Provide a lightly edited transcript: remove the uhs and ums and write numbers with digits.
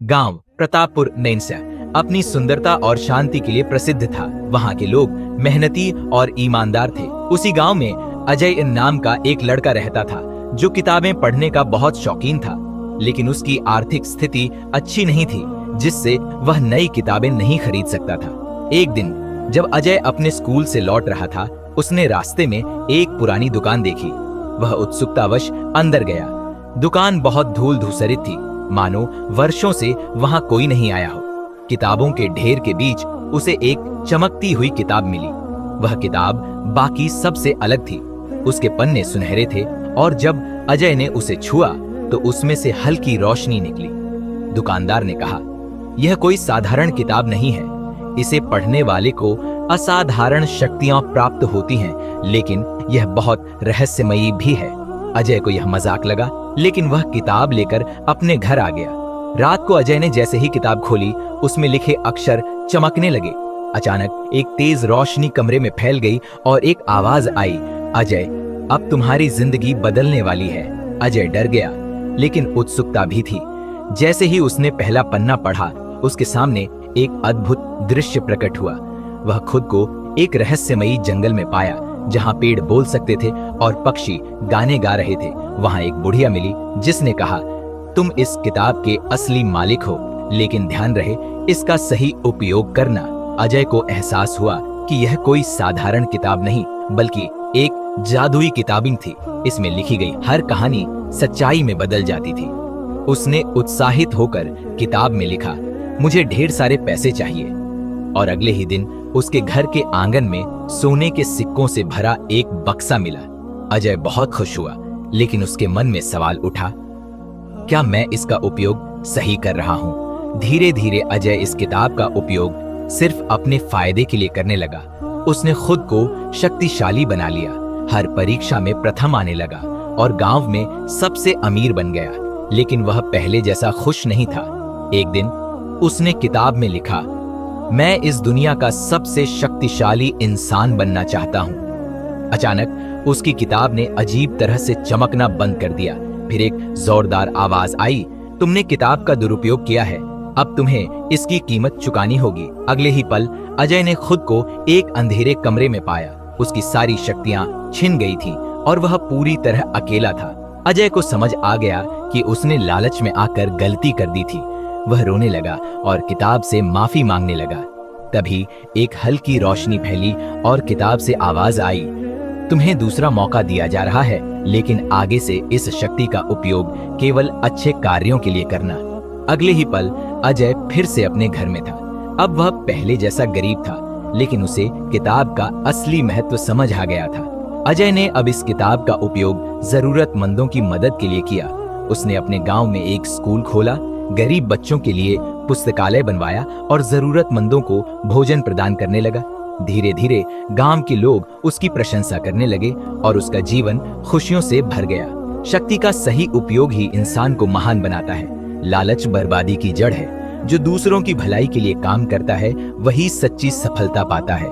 गांव प्रतापपुर नैनसा अपनी सुंदरता और शांति के लिए प्रसिद्ध था। वहां के लोग मेहनती और ईमानदार थे। उसी गांव में अजय नाम का एक लड़का रहता था जो किताबें पढ़ने का बहुत शौकीन था, लेकिन उसकी आर्थिक स्थिति अच्छी नहीं थी, जिससे वह नई किताबें नहीं खरीद सकता था। एक दिन जब अजय अपने स्कूल से लौट रहा था, उसने रास्ते में एक पुरानी दुकान देखी। वह उत्सुकतावश अंदर गया। दुकान बहुत धूल धूसरित थी, मानो वर्षों से वहां कोई नहीं आया हो। किताबों के ढेर के बीच उसे एक चमकती हुई किताब मिली। वह किताब बाकी सबसे अलग थी। उसके पन्ने सुनहरे थे और जब अजय ने उसे छुआ तो उसमें से हल्की रोशनी निकली। दुकानदार ने कहा, यह कोई साधारण किताब नहीं है। इसे पढ़ने वाले को असाधारण शक्तियां प्राप्त होती हैं, लेकिन यह बहुत रहस्यमयी भी है। अजय को यह मजाक लगा, लेकिन वह किताब लेकर अपने घर आ गया। रात को अजय ने जैसे ही किताब खोली, उसमें लिखे अक्षर चमकने लगे। अचानक एक तेज रोशनी कमरे में फैल गई और एक आवाज आई, अजय, अब तुम्हारी जिंदगी बदलने वाली है। अजय डर गया, लेकिन उत्सुकता भी थी। जैसे ही उसने पहला पन्ना पढ़ा, उसके सामने एक अद्भुत दृश्य प्रकट हुआ। वह खुद को एक रहस्यमयी जंगल में पाया, जहां पेड़ बोल सकते थे और पक्षी गाने गा रहे थे। वहां एक बुढ़िया मिली जिसने कहा, तुम इस किताब के असली मालिक हो, लेकिन ध्यान रहे इसका सही उपयोग करना। अजय को एहसास हुआ कि यह कोई साधारण किताब नहीं, बल्कि एक जादुई किताबें थी। इसमें लिखी गई हर कहानी सच्चाई में बदल जाती थी। उसने उत्साहित होकर किताब में लिखा, मुझे ढेर सारे पैसे चाहिए। और अगले ही दिन उसके घर के आंगन में सोने के सिक्कों से भरा एक बक्सा मिला। अजय बहुत खुश हुआ, लेकिन उसके मन में सवाल उठा, क्या मैं इसका उपयोग सही कर रहा हूं? धीरे धीरे अजय इस किताब का उपयोग सिर्फ अपने फायदे के लिए करने लगा। उसने खुद को शक्तिशाली बना लिया, हर परीक्षा में प्रथम आने लगा और गांव में सबसे अमीर बन गया। लेकिन वह पहले जैसा खुश नहीं था। एक दिन उसने किताब में लिखा, मैं इस दुनिया का सबसे शक्तिशाली इंसान बनना चाहता हूं। अचानक उसकी किताब ने अजीब तरह से चमकना बंद कर दिया। फिर एक जोरदार आवाज आई, तुमने किताब का दुरुपयोग किया है, अब तुम्हें इसकी कीमत चुकानी होगी। अगले ही पल अजय ने खुद को एक अंधेरे कमरे में पाया। उसकी सारी शक्तियां छिन गई थीं और वह पूरी तरह अकेला था। अजय को समझ आ गया कि उसने लालच में आकर गलती कर दी थी। वह रोने लगा और किताब से माफी मांगने लगा। तभी एक हल्की रोशनी फैली और किताब से आवाज आई, तुम्हें दूसरा मौका दिया जा रहा है, लेकिन आगे से इस शक्ति का उपयोग केवल अच्छे कार्यों के लिए करना। अगले ही पल अजय फिर से अपने घर में था। अब वह पहले जैसा गरीब था, लेकिन उसे किताब का असली महत्व समझ आ गया था। अजय ने अब इस किताब का उपयोग जरूरतमंदों की मदद के लिए किया। उसने अपने गांव में एक स्कूल खोला, गरीब बच्चों के लिए पुस्तकालय बनवाया और जरूरतमंदों को भोजन प्रदान करने लगा। धीरे धीरे गांव के लोग उसकी प्रशंसा करने लगे और उसका जीवन खुशियों से भर गया। शक्ति का सही उपयोग ही इंसान को महान बनाता है। लालच बर्बादी की जड़ है। जो दूसरों की भलाई के लिए काम करता है, वही सच्ची सफलता पाता है।